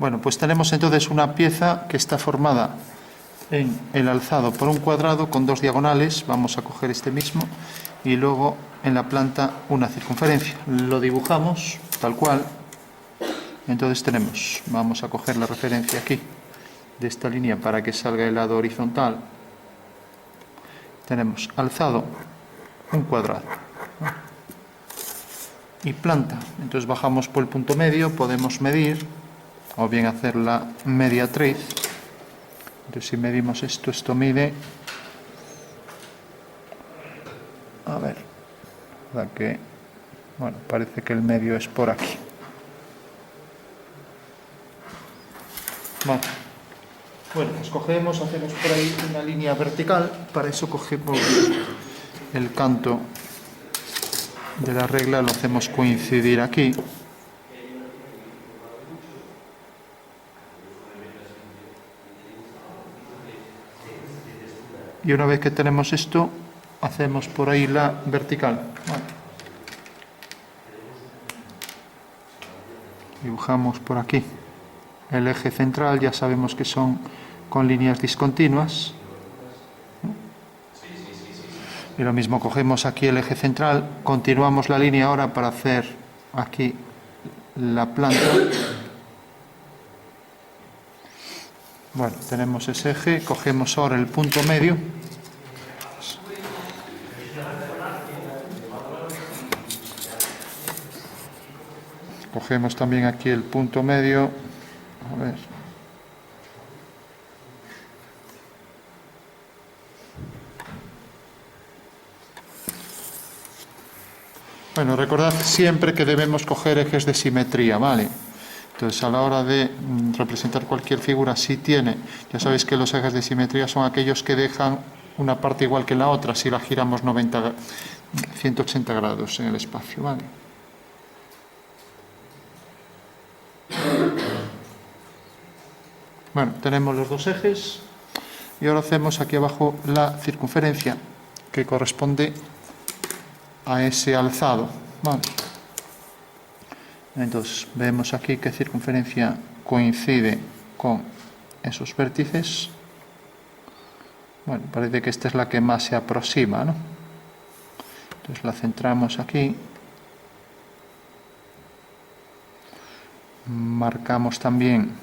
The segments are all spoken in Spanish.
Bueno, pues tenemos entonces una pieza que está formada en el alzado por un cuadrado con dos diagonales. Vamos a coger este mismo y luego en la planta una circunferencia. Lo dibujamos tal cual. Entonces tenemos, vamos a coger la referencia aquí de esta línea para que salga el lado horizontal. Tenemos alzado un cuadrado y planta. Entonces bajamos por el punto medio, podemos medir o bien hacer la mediatriz. Entonces si medimos esto, esto mide, a ver, la que, bueno, parece que el medio es por aquí. Vale. Bueno, pues cogemos, hacemos por ahí una línea vertical. Para eso cogemos el canto de la regla, lo hacemos coincidir aquí. Y una vez que tenemos esto, hacemos por ahí la vertical. Vale. Dibujamos por aquí el eje central, ya sabemos que son con líneas discontinuas. Y lo mismo, cogemos aquí el eje central, continuamos la línea ahora para hacer aquí la planta. Bueno, tenemos ese eje, cogemos ahora el punto medio. Cogemos también aquí el punto medio. A ver. Bueno, recordad siempre que debemos coger ejes de simetría, ¿vale? Entonces, a la hora de representar cualquier figura, si tiene, ya sabéis que los ejes de simetría son aquellos que dejan una parte igual que la otra, si la giramos 180 grados en el espacio, ¿vale? Bueno, tenemos los dos ejes y ahora hacemos aquí abajo la circunferencia que corresponde a ese alzado, ¿vale? Entonces vemos aquí que circunferencia coincide con esos vértices. Bueno, parece que esta es la que más se aproxima, ¿no? Entonces la centramos aquí. Marcamos también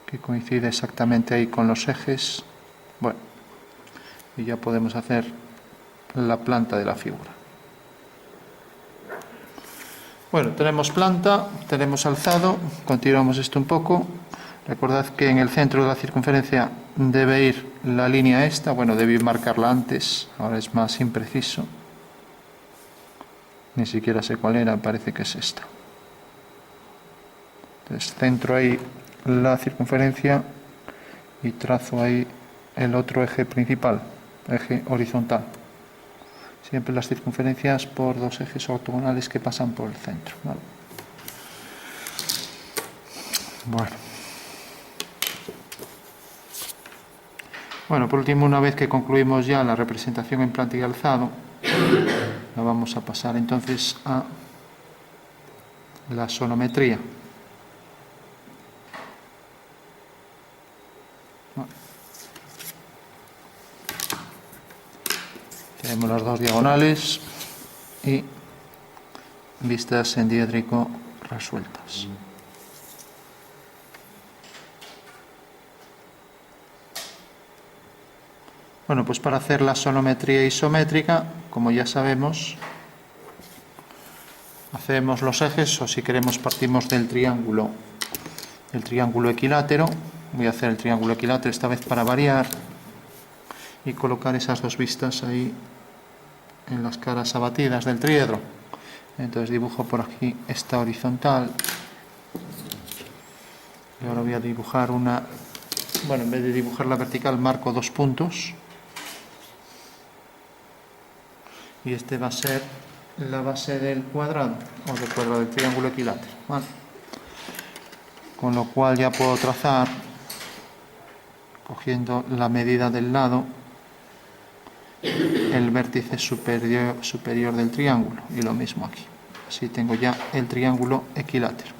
que coincide exactamente ahí con los ejes. Bueno, y ya podemos hacer la planta de la figura. Bueno, tenemos planta, tenemos alzado, continuamos esto un poco. Recordad que en el centro de la circunferencia debe ir la línea esta, bueno, debí marcarla antes, ahora es más impreciso. Ni siquiera sé cuál era, parece que es esta. Entonces centro ahí la circunferencia y trazo ahí el otro eje principal, eje horizontal. Siempre las circunferencias por dos ejes ortogonales que pasan por el centro, ¿vale? Bueno, por último, una vez que concluimos ya la representación en planta y alzado, la vamos a pasar entonces a la sonometría. Tenemos las dos diagonales y vistas en diédrico resueltas. Bueno, pues para hacer la sonometría isométrica, como ya sabemos, hacemos los ejes, o si queremos partimos del triángulo equilátero. Voy a hacer el triángulo equilátero esta vez para variar y colocar esas dos vistas ahí en las caras abatidas del triedro. Entonces dibujo por aquí esta horizontal y ahora voy a dibujar una, bueno, en vez de dibujar la vertical marco dos puntos y este va a ser la base del cuadrado o del cuadrado del triángulo equilátero, ¿vale? Con lo cual ya puedo trazar cogiendo la medida del lado el vértice superior del triángulo y lo mismo aquí. Así tengo ya el triángulo equilátero.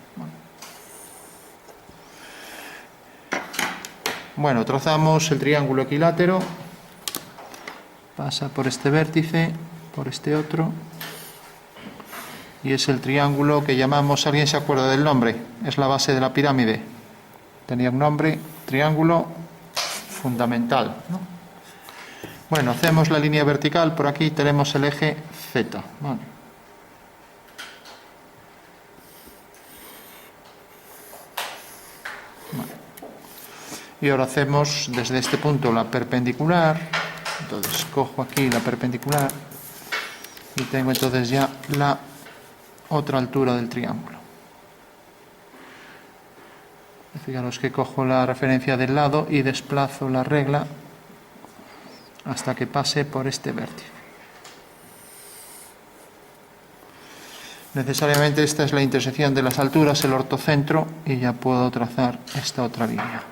Bueno, trazamos el triángulo equilátero, pasa por este vértice, por este otro, y es el triángulo que llamamos, ¿alguien se acuerda del nombre? Es la base de la pirámide. Tenía un nombre, triángulo fundamental, ¿no? Bueno, hacemos la línea vertical, por aquí tenemos el eje Z. Vale. Vale. Y ahora hacemos desde este punto la perpendicular. Entonces cojo aquí la perpendicular y tengo entonces ya la otra altura del triángulo. Fijaros que cojo la referencia del lado y desplazo la regla hasta que pase por este vértice. Necesariamente esta es la intersección de las alturas, el ortocentro, y ya puedo trazar esta otra línea.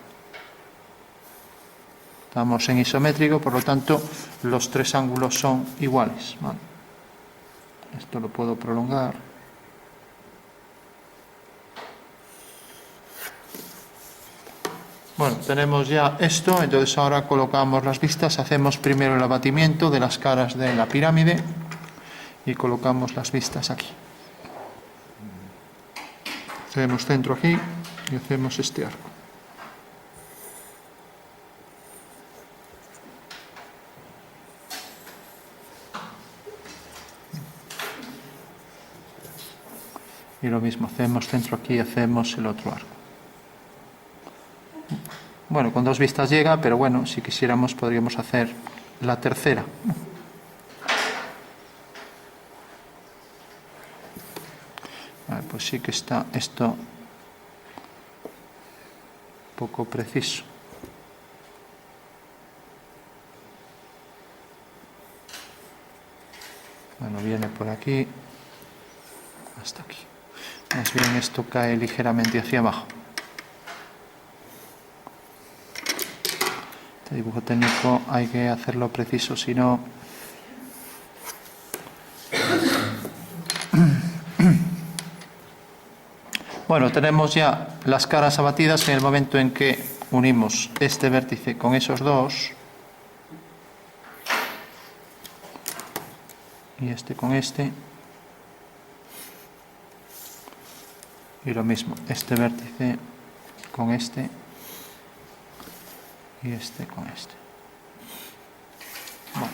Estamos en isométrico, por lo tanto los tres ángulos son iguales. Vale. Esto lo puedo prolongar. Bueno, tenemos ya esto, entonces ahora colocamos las vistas, hacemos primero el abatimiento de las caras de la pirámide y colocamos las vistas aquí. Hacemos centro aquí y hacemos este arco. Y lo mismo, hacemos centro aquí y hacemos el otro arco. Bueno, con dos vistas llega, pero bueno, si quisiéramos podríamos hacer la tercera. Vale, pues sí que está esto poco preciso. Bueno, viene por aquí hasta aquí. Más bien esto cae ligeramente hacia abajo. Este dibujo técnico hay que hacerlo preciso, si no... Bueno, tenemos ya las caras abatidas en el momento en que unimos este vértice con esos dos y este con este, y lo mismo, este vértice con este y este con este. Bueno,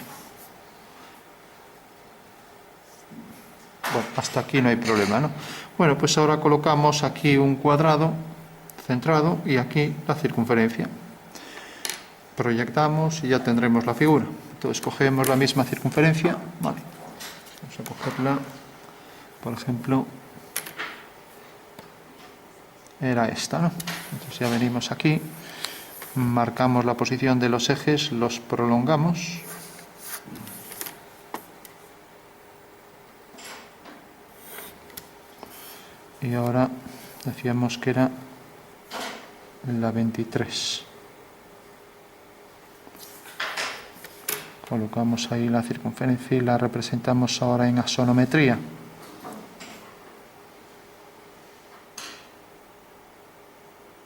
hasta aquí no hay problema, ¿no? Bueno, pues ahora colocamos aquí un cuadrado centrado y aquí la circunferencia. Proyectamos y ya tendremos la figura. Entonces cogemos la misma circunferencia, vale. Vamos a cogerla, por ejemplo, era esta, ¿no? Entonces ya venimos aquí, marcamos la posición de los ejes, los prolongamos. Y ahora decíamos que era la 23. Colocamos ahí la circunferencia y la representamos ahora en axonometría.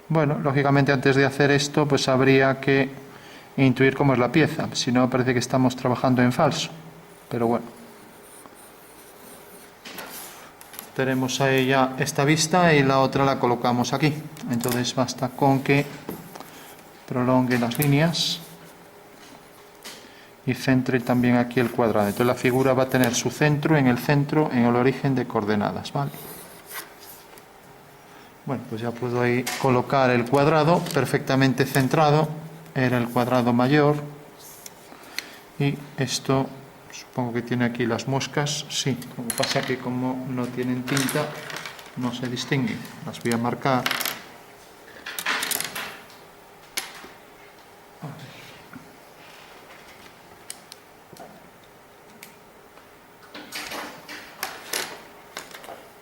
Bueno, lógicamente antes de hacer esto, pues habría que intuir cómo es la pieza. Si no, parece que estamos trabajando en falso. Pero bueno. Tenemos ahí ya esta vista y la otra la colocamos aquí. Entonces basta con que prolongue las líneas y centre también aquí el cuadrado. Entonces la figura va a tener su centro, en el origen de coordenadas, ¿vale? Bueno, pues ya puedo ahí colocar el cuadrado perfectamente centrado. Era el cuadrado mayor. Y esto, supongo que tiene aquí las moscas. Sí, lo que pasa es que como no tienen tinta, no se distingue. Las voy a marcar.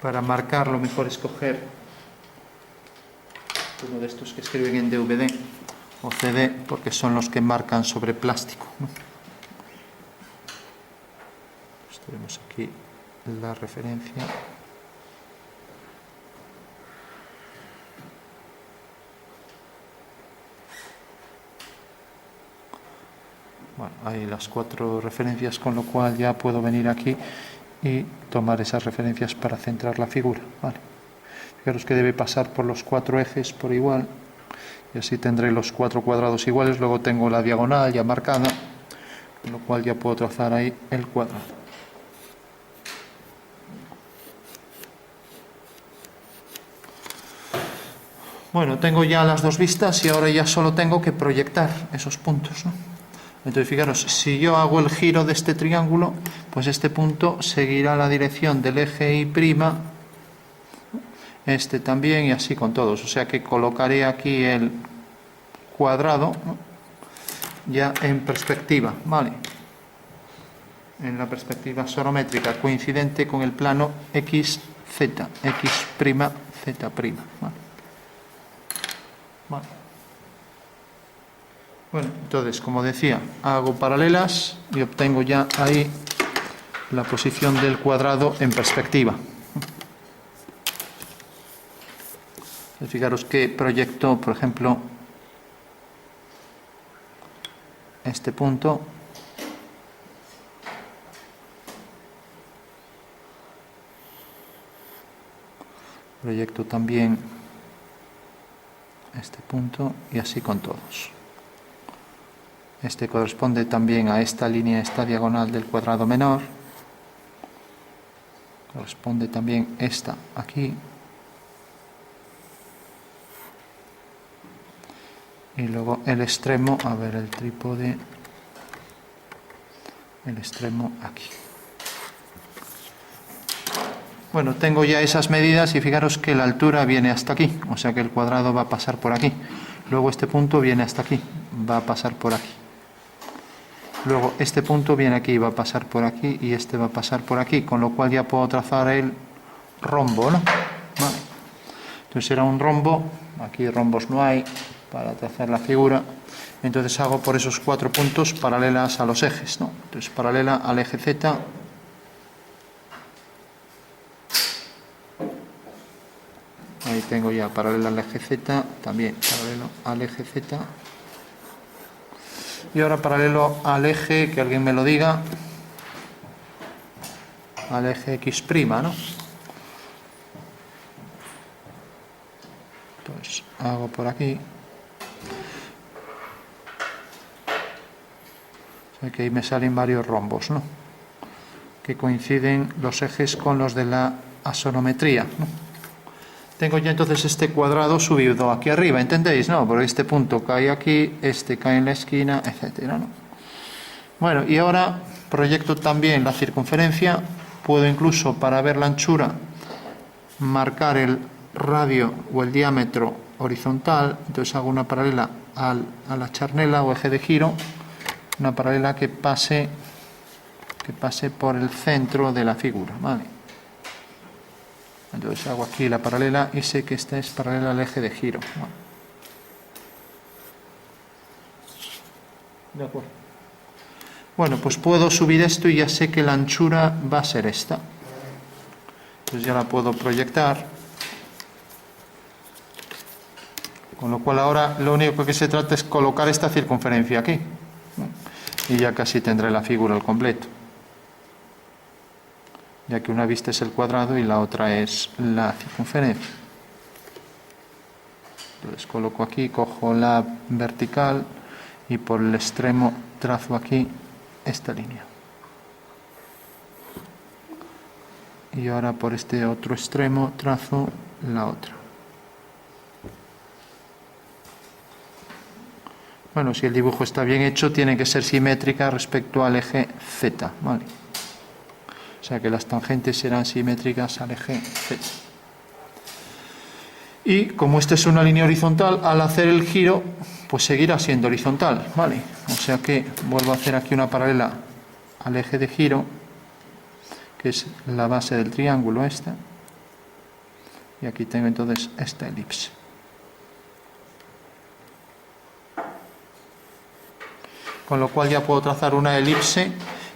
Para marcar lo mejor es coger uno de estos que escriben en DVD o CD, porque son los que marcan sobre plástico, ¿no? Pues tenemos aquí la referencia. Bueno, hay las 4 referencias, con lo cual ya puedo venir aquí y tomar esas referencias para centrar la figura. Vale. Fijaros que debe pasar por los 4 ejes por igual, y así tendré los 4 cuadrados iguales. Luego tengo la diagonal ya marcada, con lo cual ya puedo trazar ahí el cuadrado. Bueno, tengo ya las 2 vistas y ahora ya solo tengo que proyectar esos puntos, ¿no? Entonces, fijaros, si yo hago el giro de este triángulo, pues este punto seguirá la dirección del eje Y', este también, y así con todos. O sea que colocaré aquí el cuadrado, ¿no?, ya en perspectiva, ¿vale? En la perspectiva sonométrica, coincidente con el plano XZ, X'Z', ¿vale? Vale. Bueno, entonces, como decía, hago paralelas y obtengo ya ahí la posición del cuadrado en perspectiva. Fijaros que proyecto, por ejemplo, este punto. Proyecto también este punto y así con todos. Este corresponde también a esta línea, esta diagonal del cuadrado menor. Corresponde también esta aquí. Y luego el extremo, a ver el trípode, el extremo aquí. Bueno, tengo ya esas medidas y fijaros que la altura viene hasta aquí, o sea que el cuadrado va a pasar por aquí. Luego este punto viene hasta aquí, va a pasar por aquí. Luego este punto viene aquí, va a pasar por aquí, y este va a pasar por aquí, con lo cual ya puedo trazar el rombo, ¿no? Vale. Entonces será un rombo, aquí rombos no hay para trazar la figura, entonces hago por esos 4 puntos paralelas a los ejes, ¿no? Entonces paralela al eje Z, ahí tengo ya paralela al eje Z, también paralelo al eje Z. Y ahora paralelo al eje, que alguien me lo diga, al eje X', ¿no? Pues hago por aquí. O sea que ahí me salen varios rombos, ¿no?, que coinciden los ejes con los de la asonometría, ¿no? Tengo ya entonces este cuadrado subido aquí arriba, ¿entendéis? ¿No? Porque este punto cae aquí, este cae en la esquina, etcétera, ¿no? Bueno, y ahora proyecto también la circunferencia. Puedo incluso, para ver la anchura, marcar el radio o el diámetro horizontal. Entonces hago una paralela a la charnela o eje de giro, una paralela que pase por el centro de la figura, ¿vale? Entonces hago aquí la paralela y sé que esta es paralela al eje de giro. De acuerdo. Bueno, pues puedo subir esto y ya sé que la anchura va a ser esta. Entonces ya la puedo proyectar. Con lo cual ahora lo único que se trata es colocar esta circunferencia aquí. Y ya casi tendré la figura al completo, ya que una vista es el cuadrado y la otra es la circunferencia. Entonces coloco aquí, cojo la vertical y por el extremo trazo aquí esta línea. Y ahora por este otro extremo trazo la otra. Bueno, si el dibujo está bien hecho, tiene que ser simétrica respecto al eje Z, ¿vale? O sea que las tangentes serán simétricas al eje Z. Y como esta es una línea horizontal, al hacer el giro, pues seguirá siendo horizontal, ¿vale? O sea que vuelvo a hacer aquí una paralela al eje de giro, que es la base del triángulo esta. Y aquí tengo entonces esta elipse. Con lo cual ya puedo trazar una elipse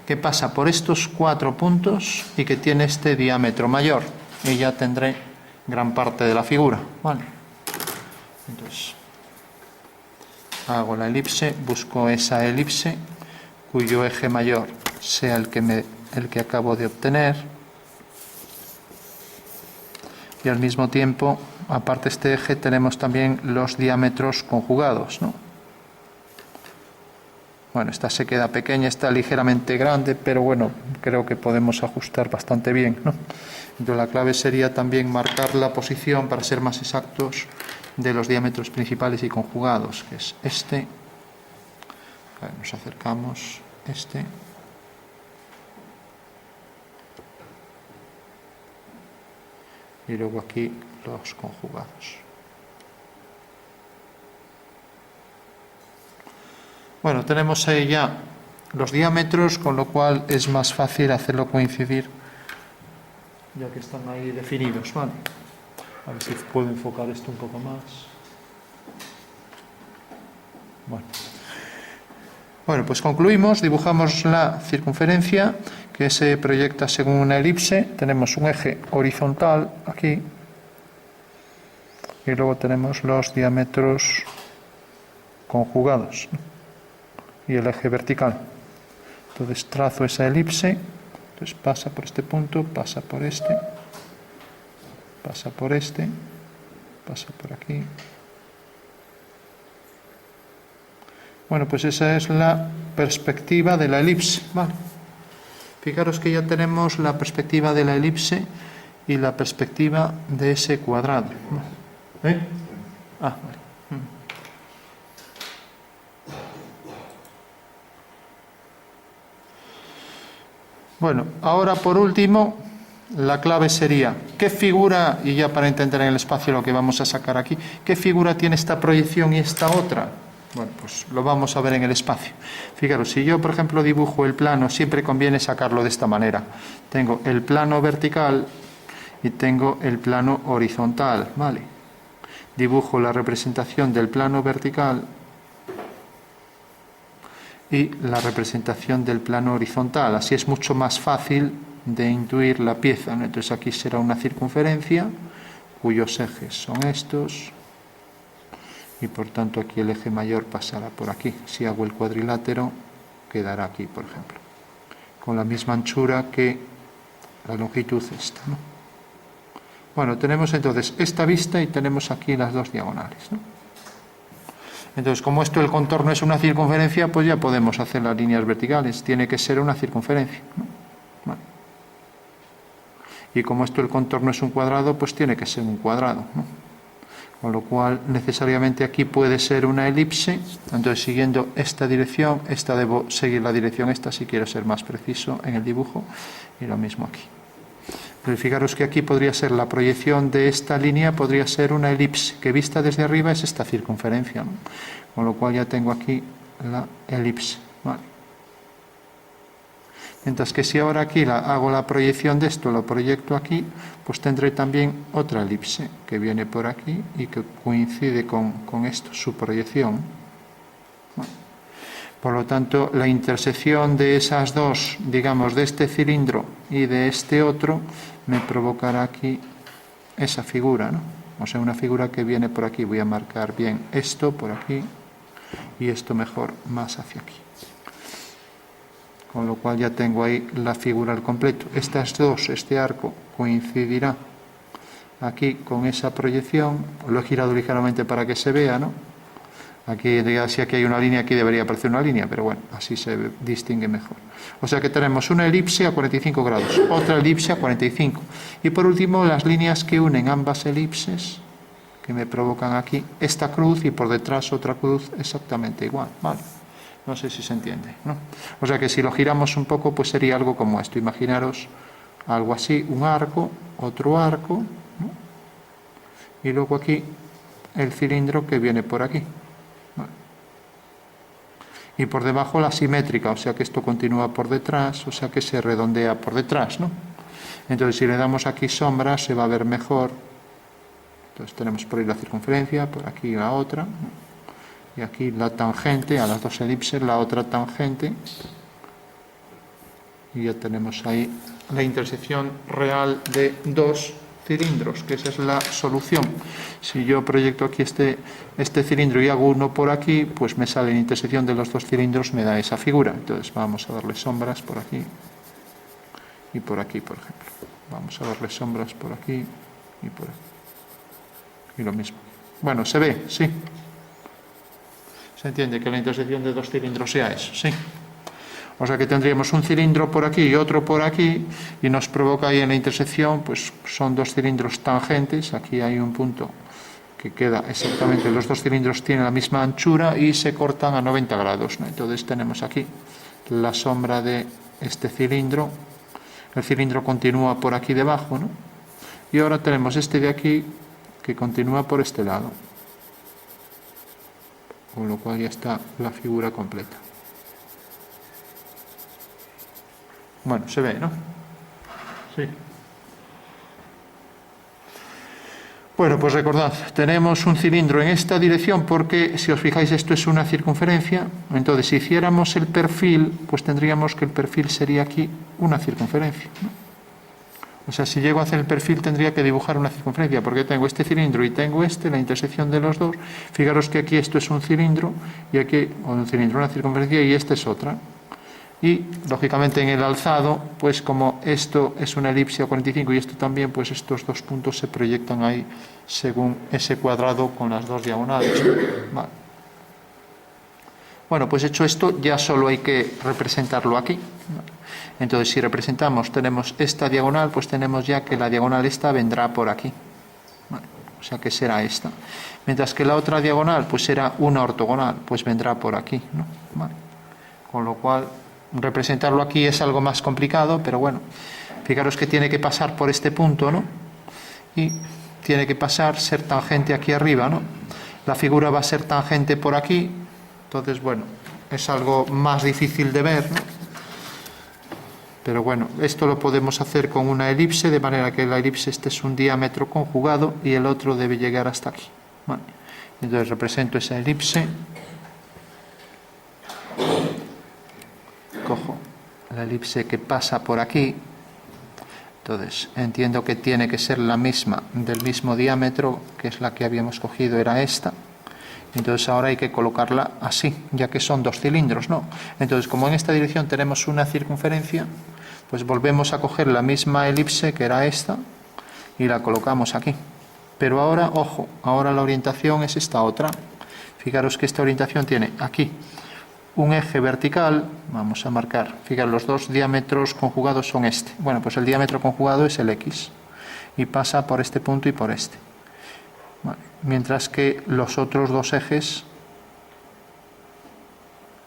que pasa por estos 4 puntos y que tiene este diámetro mayor. Y ya tendré gran parte de la figura, ¿vale? Entonces, hago la elipse, busco esa elipse, cuyo eje mayor sea el que acabo de obtener. Y al mismo tiempo, aparte de este eje, tenemos también los diámetros conjugados, ¿no? Bueno, esta se queda pequeña, está ligeramente grande, pero bueno, creo que podemos ajustar bastante bien, ¿no? Entonces la clave sería también marcar la posición, para ser más exactos, de los diámetros principales y conjugados, que es este. A ver, nos acercamos, este. Y luego aquí los conjugados. Bueno, tenemos ahí ya los diámetros, con lo cual es más fácil hacerlo coincidir, ya que están ahí definidos, ¿vale? A ver si puedo enfocar esto un poco más. Bueno, pues concluimos, dibujamos la circunferencia que se proyecta según una elipse. Tenemos un eje horizontal aquí y luego tenemos los diámetros conjugados y el eje vertical. Entonces trazo esa elipse, entonces pasa por este punto, pasa por este, pasa por este, pasa por aquí. Bueno, pues esa es la perspectiva de la elipse, ¿vale? Fijaros que ya tenemos la perspectiva de la elipse y la perspectiva de ese cuadrado. ¿Eh? Ah, vale. Bueno, ahora por último, la clave sería, ¿qué figura, y ya para entender en el espacio lo que vamos a sacar aquí, qué figura tiene esta proyección y esta otra? Bueno, pues lo vamos a ver en el espacio. Fijaros, si yo, por ejemplo, dibujo el plano, siempre conviene sacarlo de esta manera. Tengo el plano vertical y tengo el plano horizontal, ¿vale? Dibujo la representación del plano vertical y la representación del plano horizontal. Así es mucho más fácil de intuir la pieza, ¿no? Entonces aquí será una circunferencia cuyos ejes son estos y por tanto aquí el eje mayor pasará por aquí. Si hago el cuadrilátero quedará aquí, por ejemplo, con la misma anchura que la longitud esta, ¿no? Bueno, tenemos entonces esta vista y tenemos aquí las dos diagonales, ¿no? Entonces, como esto el contorno es una circunferencia, pues ya podemos hacer las líneas verticales. Tiene que ser una circunferencia, ¿no? Vale. Y como esto el contorno es un cuadrado, pues tiene que ser un cuadrado, ¿no? Con lo cual, necesariamente aquí puede ser una elipse. Entonces, siguiendo esta dirección, esta debo seguir la dirección esta si quiero ser más preciso en el dibujo. Y lo mismo aquí. Pero fijaros que aquí podría ser la proyección de esta línea, podría ser una elipse, que vista desde arriba es esta circunferencia, ¿no? Con lo cual ya tengo aquí la elipse, ¿vale? Mientras que si ahora aquí hago la proyección de esto, lo proyecto aquí, pues tendré también otra elipse que viene por aquí y que coincide con esto, su proyección. ¿Vale? Por lo tanto, la intersección de esas dos, digamos, de este cilindro y de este otro, me provocará aquí esa figura, ¿no? O sea, una figura que viene por aquí. Voy a marcar bien esto por aquí y esto mejor más hacia aquí. Con lo cual ya tengo ahí la figura al completo. Estas dos, este arco, coincidirá aquí con esa proyección. Lo he girado ligeramente para que se vea, ¿no? Aquí, si aquí hay una línea, aquí debería aparecer una línea, pero bueno, así se distingue mejor. O sea que tenemos una elipse a 45 grados, otra elipse a 45. Y por último, las líneas que unen ambas elipses, que me provocan aquí esta cruz y por detrás otra cruz exactamente igual, ¿vale? No sé si se entiende, ¿no? O sea que si lo giramos un poco, pues sería algo como esto. Imaginaros algo así, un arco, otro arco, ¿no? Y luego aquí el cilindro que viene por aquí. Y por debajo la simétrica, o sea que esto continúa por detrás, o sea que se redondea por detrás, ¿no? Entonces si le damos aquí sombra se va a ver mejor. Entonces tenemos por ahí la circunferencia, por aquí la otra, ¿no? Y aquí la tangente a las dos elipses, la otra tangente. Y ya tenemos ahí la intersección real de dos cilindros, que esa es la solución. Si yo proyecto aquí este cilindro y hago uno por aquí, pues me sale en intersección de los dos cilindros, me da esa figura. Entonces vamos a darle sombras por aquí y por aquí, por ejemplo. Vamos a darle sombras por aquí y por aquí. Y lo mismo. Bueno, ¿se ve? Sí. ¿Se entiende que la intersección de dos cilindros sea eso? Sí. O sea que tendríamos un cilindro por aquí y otro por aquí, y nos provoca ahí en la intersección, pues son dos cilindros tangentes. Aquí hay un punto que queda exactamente, los dos cilindros tienen la misma anchura y se cortan a 90 grados, ¿no? Entonces tenemos aquí la sombra de este cilindro, el cilindro continúa por aquí debajo, ¿no? Y ahora tenemos este de aquí que continúa por este lado, con lo cual ya está la figura completa. Bueno, se ve, ¿no? Sí. Bueno, pues recordad, tenemos un cilindro en esta dirección porque, si os fijáis, esto es una circunferencia. Entonces, si hiciéramos el perfil, pues tendríamos que el perfil sería aquí una circunferencia, ¿no? O sea, si llego a hacer el perfil tendría que dibujar una circunferencia, porque tengo este cilindro y tengo la intersección de los dos. Fijaros que aquí esto es un cilindro, y aquí un cilindro, una circunferencia, y esta es otra. Y, lógicamente, en el alzado, pues como esto es una elipse a 45 y esto también, pues estos dos puntos se proyectan ahí según ese cuadrado con las dos diagonales. Vale. Bueno, pues hecho esto, ya solo hay que representarlo aquí. Entonces, si representamos, tenemos esta diagonal, pues tenemos ya que la diagonal esta vendrá por aquí. Vale. O sea, que será esta. Mientras que la otra diagonal, pues será una ortogonal, pues vendrá por aquí, ¿no? Vale. Con lo cual, representarlo aquí es algo más complicado, pero bueno, fijaros que tiene que pasar por este punto, ¿no? Y tiene que pasar, ser tangente aquí arriba, ¿no? La figura va a ser tangente por aquí, entonces, bueno, es algo más difícil de ver, ¿no? Pero bueno, esto lo podemos hacer con una elipse, de manera que la elipse este es un diámetro conjugado y el otro debe llegar hasta aquí. Vale. Entonces represento esa elipse. Cojo la elipse que pasa por aquí. Entonces entiendo que tiene que ser la misma, del mismo diámetro, que es la que habíamos cogido, era esta. Entonces ahora hay que colocarla así, ya que son dos cilindros, ¿no? Entonces, como en esta dirección tenemos una circunferencia, pues volvemos a coger la misma elipse, que era esta, y la colocamos aquí. Pero ahora, ojo, ahora la orientación es esta otra. Fijaros que esta orientación tiene aquí un eje vertical, vamos a marcar, fijaros, los dos diámetros conjugados son este. Bueno, pues el diámetro conjugado es el X, y pasa por este punto y por este. Vale. Mientras que los otros dos ejes,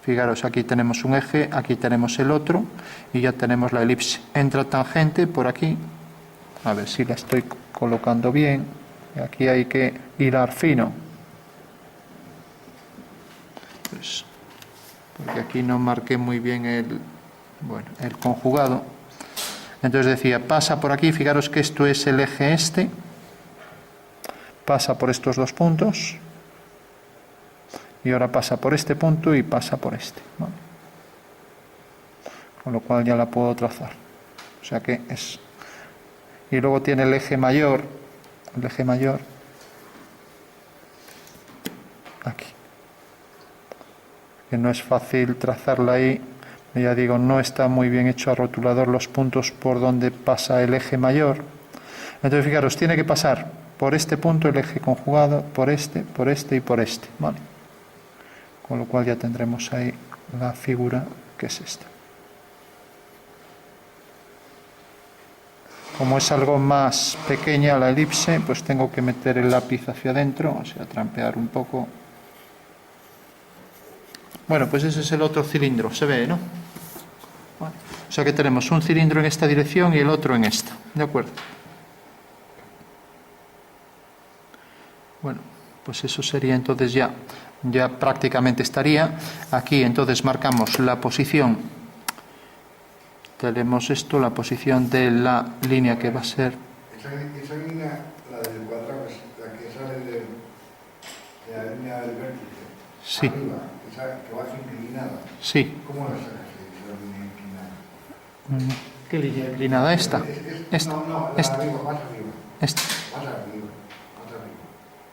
fijaros, aquí tenemos un eje, aquí tenemos el otro, y ya tenemos la elipse. Entra tangente por aquí, a ver si la estoy colocando bien, aquí hay que hilar fino, pues, porque aquí no marqué muy bien el conjugado. Entonces decía, pasa por aquí, fijaros que esto es el eje este, pasa por estos dos puntos, y ahora pasa por este punto y pasa por este, ¿vale? Con lo cual ya la puedo trazar. O sea que es... Y luego tiene el eje mayor aquí, que no es fácil trazarla ahí, ya digo, no está muy bien hecho a rotulador los puntos por donde pasa el eje mayor. Entonces fijaros, tiene que pasar por este punto el eje conjugado, por este y por este, ¿vale? Con lo cual ya tendremos ahí la figura, que es esta. Como es algo más pequeña la elipse, pues tengo que meter el lápiz hacia adentro, o sea, trampear un poco. Bueno, pues ese es el otro cilindro, se ve, ¿no? Vale. O sea que tenemos un cilindro en esta dirección y el otro en esta, ¿de acuerdo? Bueno, pues eso sería entonces ya prácticamente estaría. Aquí entonces marcamos la posición, tenemos esto, la posición de la línea que va a ser... Esa línea, la del cuadrado, la que sale de la línea del vértice, sí, arriba, esa que va inclinada. Sí. ¿Cómo la sacas esa línea inclinada? ¿Qué línea inclinada? Esta. No, la esta. arriba, más arriba. Esta. Más arriba, más arriba.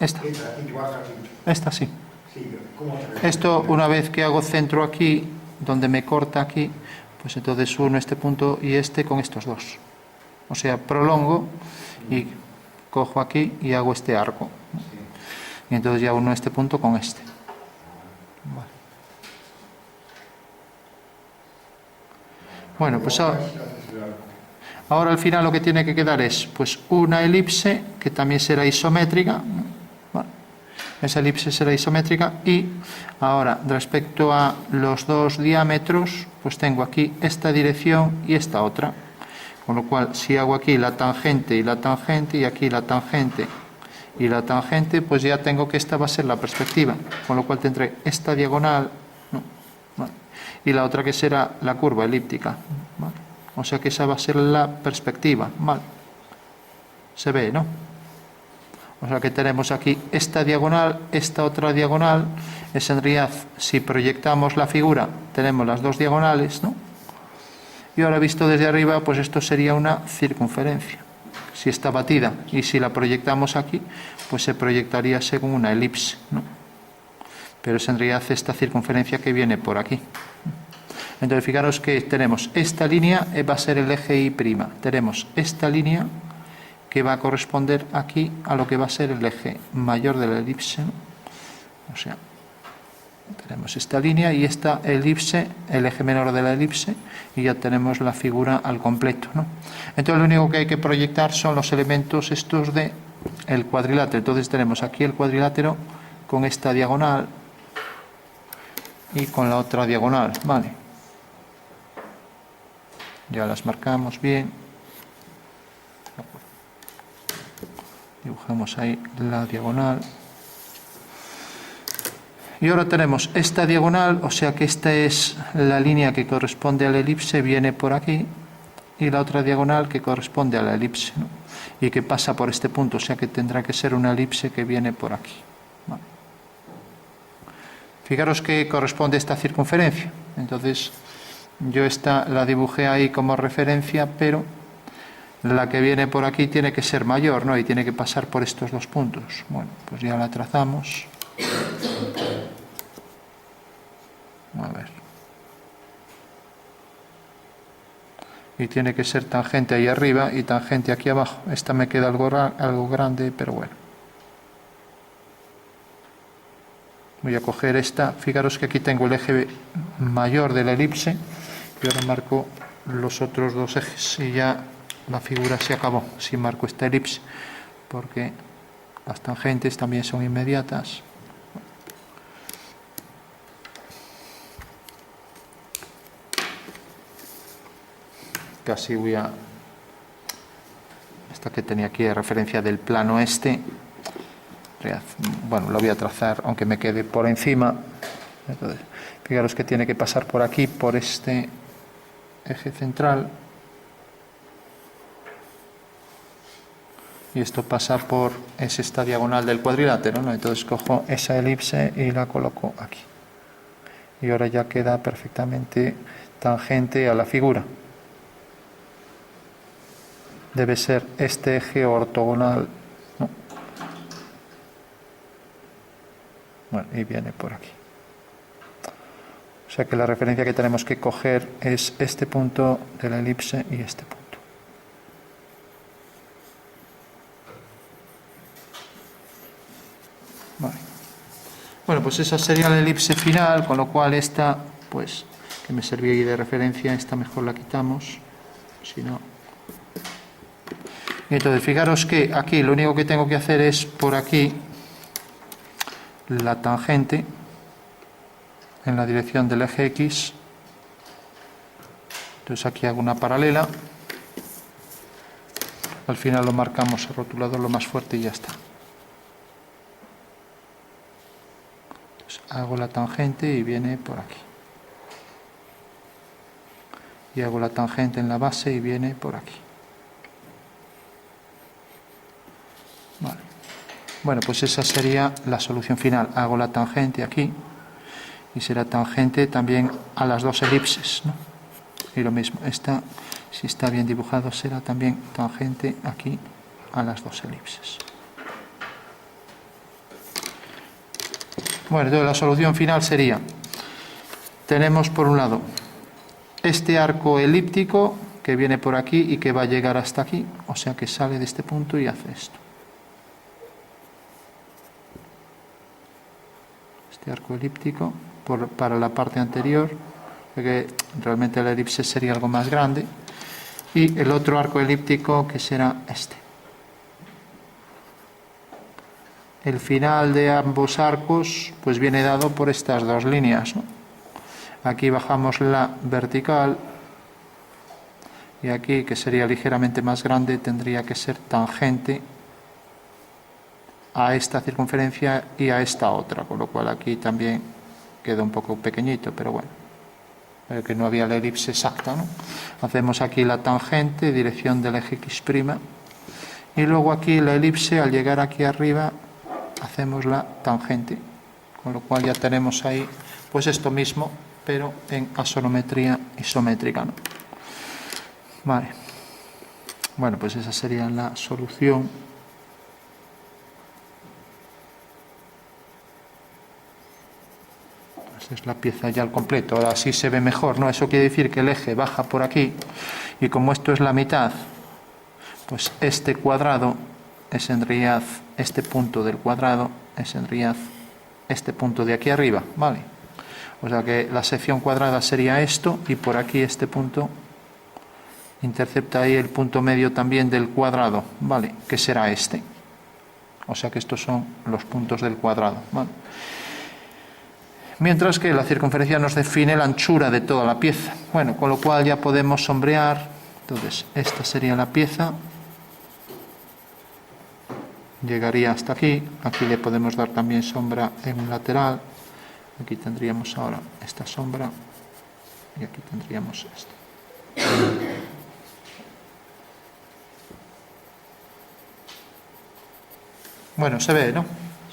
Esta. Aquí, baja aquí. Esta sí. Sí, ¿cómo se ve? Esto, una vez que hago centro aquí, donde me corta aquí, pues entonces uno este punto y este con estos dos. O sea, prolongo y cojo aquí y hago este arco. Y entonces ya uno este punto con este. Vale. Bueno, pues ahora al final lo que tiene que quedar es pues una elipse que también será isométrica. Vale. Esa elipse será isométrica y ahora respecto a los dos diámetros pues tengo aquí esta dirección y esta otra, con lo cual si hago aquí la tangente y aquí la tangente y la tangente, pues ya tengo que esta va a ser la perspectiva, con lo cual tendré esta diagonal, ¿no? Vale. Y la otra que será la curva elíptica, ¿vale? O sea que esa va a ser la perspectiva, ¿vale? Se ve, ¿no? O sea que tenemos aquí esta diagonal, esta otra diagonal. Es en realidad, si proyectamos la figura, tenemos las dos diagonales, ¿no? Y ahora visto desde arriba, pues esto sería una circunferencia. Si está batida y si la proyectamos aquí, pues se proyectaría según una elipse, ¿no? Pero es en realidad esta circunferencia que viene por aquí. Entonces fijaros que tenemos esta línea, va a ser el eje Y'. Tenemos esta línea que va a corresponder aquí a lo que va a ser el eje mayor de la elipse, ¿no? O sea, tenemos esta línea y esta elipse, el eje menor de la elipse, y ya tenemos la figura al completo, ¿no? Entonces lo único que hay que proyectar son los elementos estos de el cuadrilátero. Entonces tenemos aquí el cuadrilátero con esta diagonal y con la otra diagonal, ¿vale? Ya las marcamos bien. Dibujamos ahí la diagonal. Y ahora tenemos esta diagonal, o sea que esta es la línea que corresponde a la elipse, viene por aquí, y la otra diagonal que corresponde a la elipse, ¿no? Y que pasa por este punto, o sea que tendrá que ser una elipse que viene por aquí. Vale. Fijaros que corresponde a esta circunferencia. Entonces, yo esta la dibujé ahí como referencia, pero la que viene por aquí tiene que ser mayor, ¿no? Y tiene que pasar por estos dos puntos. Bueno, pues ya la trazamos. A ver. Y tiene que ser tangente ahí arriba y tangente aquí abajo. Esta me queda algo grande, pero bueno. Voy a coger esta. Fijaros que aquí tengo el eje mayor de la elipse. Y ahora marco los otros dos ejes. Y ya la figura se acabó. Si marco esta elipse. Porque las tangentes también son inmediatas. Casi voy a... Esta que tenía aquí de referencia del plano este. Bueno, lo voy a trazar aunque me quede por encima. Entonces, fijaros que tiene que pasar por aquí, por este eje central. Y esto pasa por... es esta diagonal del cuadrilátero, ¿no? Entonces cojo esa elipse y la coloco aquí. Y ahora ya queda perfectamente tangente a la figura. Debe ser este eje ortogonal, ¿no? Bueno, y viene por aquí. O sea que la referencia que tenemos que coger es este punto de la elipse y este punto. Vale. Bueno, pues esa sería la elipse final, con lo cual esta, pues, que me servía ahí de referencia, esta mejor la quitamos, si no... Y entonces fijaros que aquí lo único que tengo que hacer es por aquí la tangente en la dirección del eje X. Entonces aquí hago una paralela. Al final lo marcamos el rotulador lo más fuerte y ya está. Entonces hago la tangente y viene por aquí. Y hago la tangente en la base y viene por aquí. Vale. Bueno, pues esa sería la solución final. Hago la tangente aquí y será tangente también a las dos elipses, ¿no? Y lo mismo, esta, si está bien dibujado, será también tangente aquí a las dos elipses. Bueno, entonces la solución final sería, tenemos por un lado este arco elíptico que viene por aquí y que va a llegar hasta aquí, o sea que sale de este punto y hace esto. Este arco elíptico para la parte anterior, porque realmente la elipse sería algo más grande, y el otro arco elíptico que será este. El final de ambos arcos pues viene dado por estas dos líneas, ¿no? Aquí bajamos la vertical y aquí, que sería ligeramente más grande, tendría que ser tangente a esta circunferencia y a esta otra, con lo cual aquí también queda un poco pequeñito, pero bueno, que no había la elipse exacta, ¿no? Hacemos aquí la tangente, dirección del eje X', y luego aquí la elipse, al llegar aquí arriba, hacemos la tangente, con lo cual ya tenemos ahí pues esto mismo, pero en asonometría isométrica, ¿no? Vale. Bueno, pues esa sería la solución. Esta es la pieza ya al completo. Ahora sí se ve mejor, ¿no? Eso quiere decir que el eje baja por aquí y como esto es la mitad, pues este cuadrado es en realidad este punto del cuadrado, es en realidad este punto de aquí arriba, ¿vale? O sea que la sección cuadrada sería esto y por aquí este punto intercepta ahí el punto medio también del cuadrado, ¿vale? Que será este. O sea que estos son los puntos del cuadrado, ¿vale? Mientras que la circunferencia nos define la anchura de toda la pieza. Bueno, con lo cual ya podemos sombrear. Entonces, esta sería la pieza. Llegaría hasta aquí. Aquí le podemos dar también sombra en un lateral. Aquí tendríamos ahora esta sombra. Y aquí tendríamos esto. Bueno, se ve, ¿no?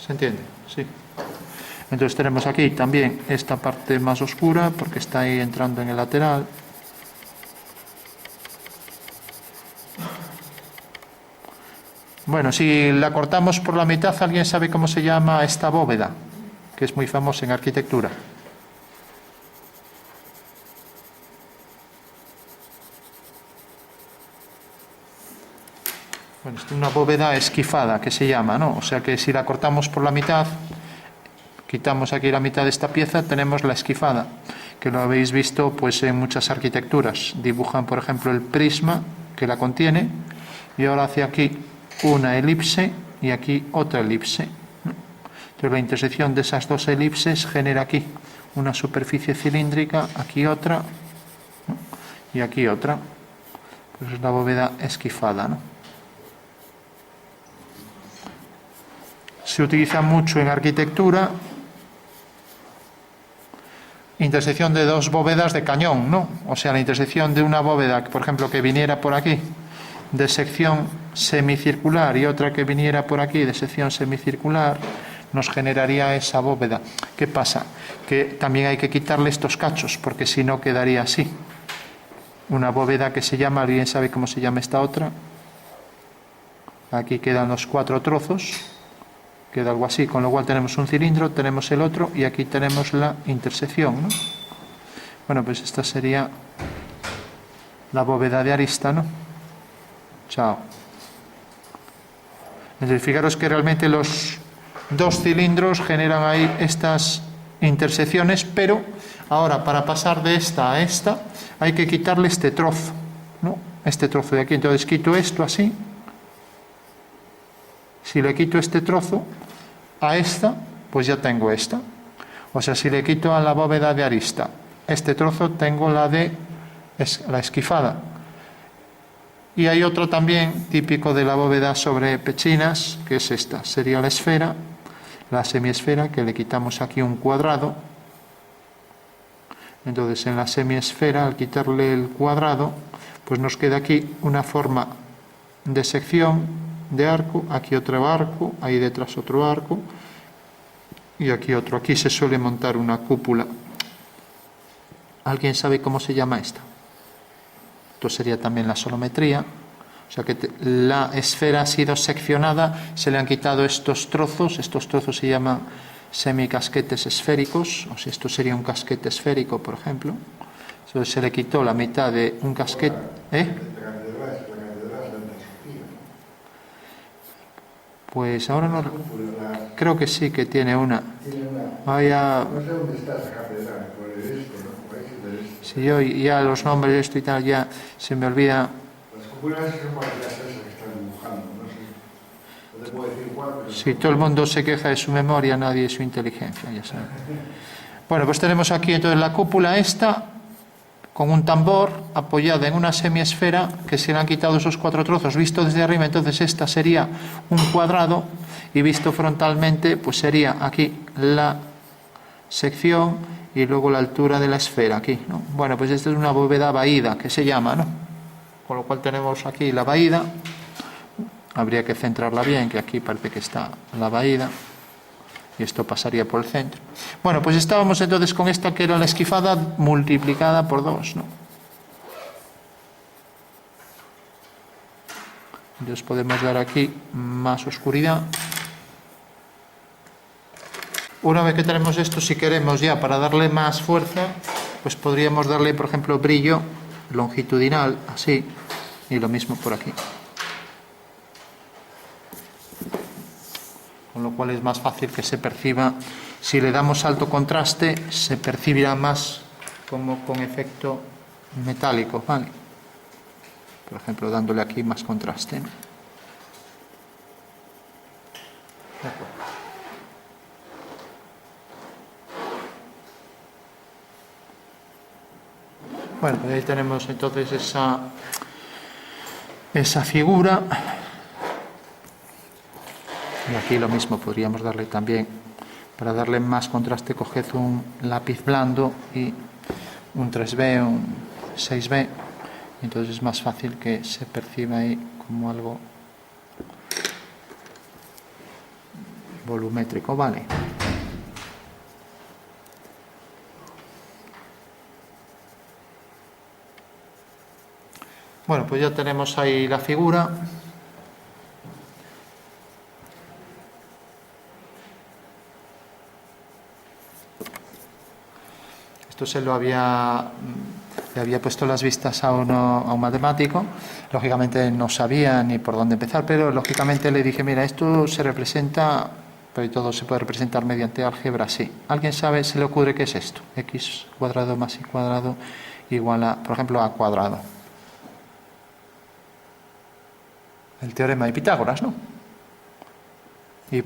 ¿Se entiende? Sí. Entonces tenemos aquí también esta parte más oscura porque está ahí entrando en el lateral. Bueno, si la cortamos por la mitad, ¿alguien sabe cómo se llama esta bóveda? Que es muy famosa en arquitectura. Bueno, es una bóveda esquifada que se llama, ¿no? O sea que si la cortamos por la mitad, quitamos aquí la mitad de esta pieza, tenemos la esquifada, que lo habéis visto pues en muchas arquitecturas. Dibujan, por ejemplo, el prisma que la contiene y ahora hacia aquí una elipse y aquí otra elipse. Entonces la intersección de esas dos elipses genera aquí una superficie cilíndrica, aquí otra, ¿no? Y aquí otra. Pues es la bóveda esquifada, ¿no? Se utiliza mucho en arquitectura, intersección de dos bóvedas de cañón, ¿no? O sea, la intersección de una bóveda, por ejemplo, que viniera por aquí, de sección semicircular, y otra que viniera por aquí, de sección semicircular, nos generaría esa bóveda. ¿Qué pasa? Que también hay que quitarle estos cachos, porque si no quedaría así. Una bóveda que se llama, ¿alguien sabe cómo se llama esta otra? Aquí quedan los 4 trozos. Queda algo así, con lo cual tenemos un cilindro, tenemos el otro y aquí tenemos la intersección, ¿no? Bueno, pues esta sería la bóveda de arista, ¿no? Chao. Entonces, fijaros que realmente los dos cilindros generan ahí estas intersecciones, pero ahora para pasar de esta a esta hay que quitarle este trozo, ¿no? Este trozo de aquí. Entonces quito esto así. Si le quito este trozo a esta, pues ya tengo esta. O sea, si le quito a la bóveda de arista este trozo, tengo la de la esquifada. Y hay otro también típico de la bóveda sobre pechinas, que es esta. Sería la esfera, la semiesfera, que le quitamos aquí un cuadrado. Entonces, en la semiesfera, al quitarle el cuadrado, pues nos queda aquí una forma de sección de arco, aquí otro arco, ahí detrás otro arco y aquí otro. Aquí se suele montar una cúpula. ¿Alguien sabe cómo se llama esta? Esto sería también la sonometría. O sea que la esfera ha sido seccionada, se le han quitado estos trozos se llaman semicasquetes esféricos, o si esto sería un casquete esférico, por ejemplo. Entonces se le quitó la mitad de un casquete. Pues ahora no. Creo que sí que tiene una. Vaya. No sé dónde está esa catedral, por el este, ¿no? Por ahí del este. Si yo ya los nombres esto y tal ya se me olvida. Las cúpulas son parecidas a esas que están dibujando, no sé. No te puedo decir cuál, pero... Si todo el mundo se queja de su memoria, nadie de su inteligencia, ya saben. Bueno, pues tenemos aquí entonces la cúpula esta, con un tambor apoyada en una semiesfera que se le han quitado esos 4 trozos. Visto desde arriba, entonces esta sería un cuadrado, y visto frontalmente, pues sería aquí la sección y luego la altura de la esfera aquí, ¿no? Bueno, pues esta es una bóveda vaída que se llama, ¿no? Con lo cual tenemos aquí la vaída. Habría que centrarla bien, que aquí parece que está la vaída. Y esto pasaría por el centro. Bueno, pues estábamos entonces con esta que era la esquifada multiplicada por 2, ¿no? Entonces podemos dar aquí más oscuridad. Una vez que tenemos esto, si queremos ya para darle más fuerza, pues podríamos darle, por ejemplo, brillo longitudinal, así, y lo mismo por aquí. Con lo cual es más fácil que se perciba. Si le damos alto contraste, se percibirá más como con efecto metálico, ¿vale? Por ejemplo, dándole aquí más contraste, ¿no? De acuerdo. Bueno, pues ahí tenemos entonces esa figura. Y aquí lo mismo, podríamos darle también, para darle más contraste, coged un lápiz blando y un 3B, un 6B, entonces es más fácil que se perciba ahí como algo volumétrico, ¿vale? Bueno, pues ya tenemos ahí la figura. Esto le había puesto las vistas a un matemático. Lógicamente no sabía ni por dónde empezar, pero lógicamente le dije, mira, esto se representa, pero todo se puede representar mediante álgebra, sí. ¿Alguien sabe, se le ocurre qué es esto? X cuadrado más y cuadrado igual a, por ejemplo, a cuadrado. El teorema de Pitágoras, ¿no? Y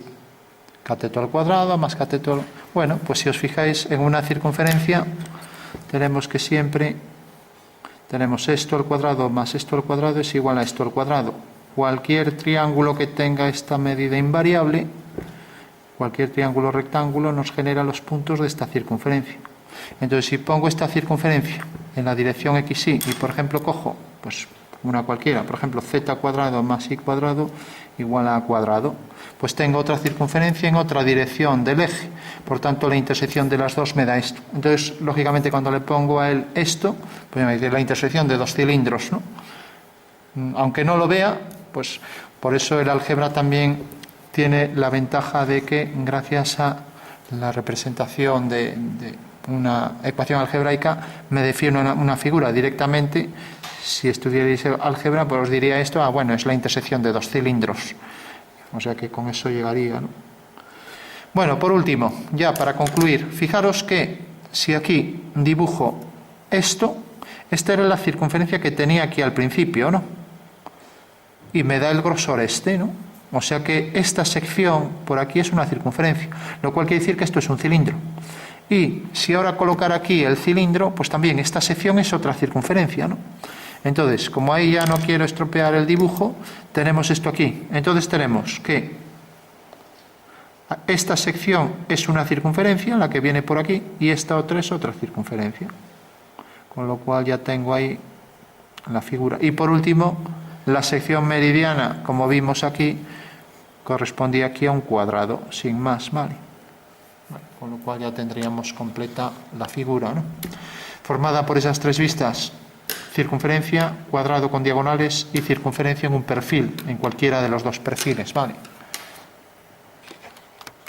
cateto al cuadrado más cateto al... Bueno, pues si os fijáis en una circunferencia, tenemos que siempre tenemos esto al cuadrado más esto al cuadrado es igual a esto al cuadrado. Cualquier triángulo que tenga esta medida invariable, cualquier triángulo rectángulo, nos genera los puntos de esta circunferencia. Entonces, si pongo esta circunferencia en la dirección XY y, por ejemplo, cojo pues una cualquiera, por ejemplo, z cuadrado más y cuadrado igual a a cuadrado, pues tengo otra circunferencia en otra dirección del eje, por tanto la intersección de las dos me da esto. Entonces, lógicamente, cuando le pongo a él esto, pues me dice la intersección de dos cilindros, ¿no? Aunque no lo vea, pues por eso el álgebra también tiene la ventaja de que, gracias a la representación de una ecuación algebraica, me define una figura directamente. Si estudiarais álgebra, pues os diría esto, bueno, es la intersección de dos cilindros. O sea que con eso llegaría, ¿no? Bueno, por último, ya para concluir, fijaros que si aquí dibujo esto, esta era la circunferencia que tenía aquí al principio, ¿no? Y me da el grosor este, ¿no? O sea que esta sección por aquí es una circunferencia, lo cual quiere decir que esto es un cilindro. Y si ahora colocar aquí el cilindro, pues también esta sección es otra circunferencia, ¿no? Entonces, como ahí ya no quiero estropear el dibujo, tenemos esto aquí. Entonces tenemos que esta sección es una circunferencia, la que viene por aquí, y esta otra es otra circunferencia. Con lo cual ya tengo ahí la figura. Y por último, la sección meridiana, como vimos aquí, correspondía aquí a un cuadrado, sin más, ¿vale? Con lo cual ya tendríamos completa la figura, ¿no? Formada por esas tres vistas circunferencia, cuadrado con diagonales y circunferencia en un perfil, en cualquiera de los dos perfiles, ¿vale?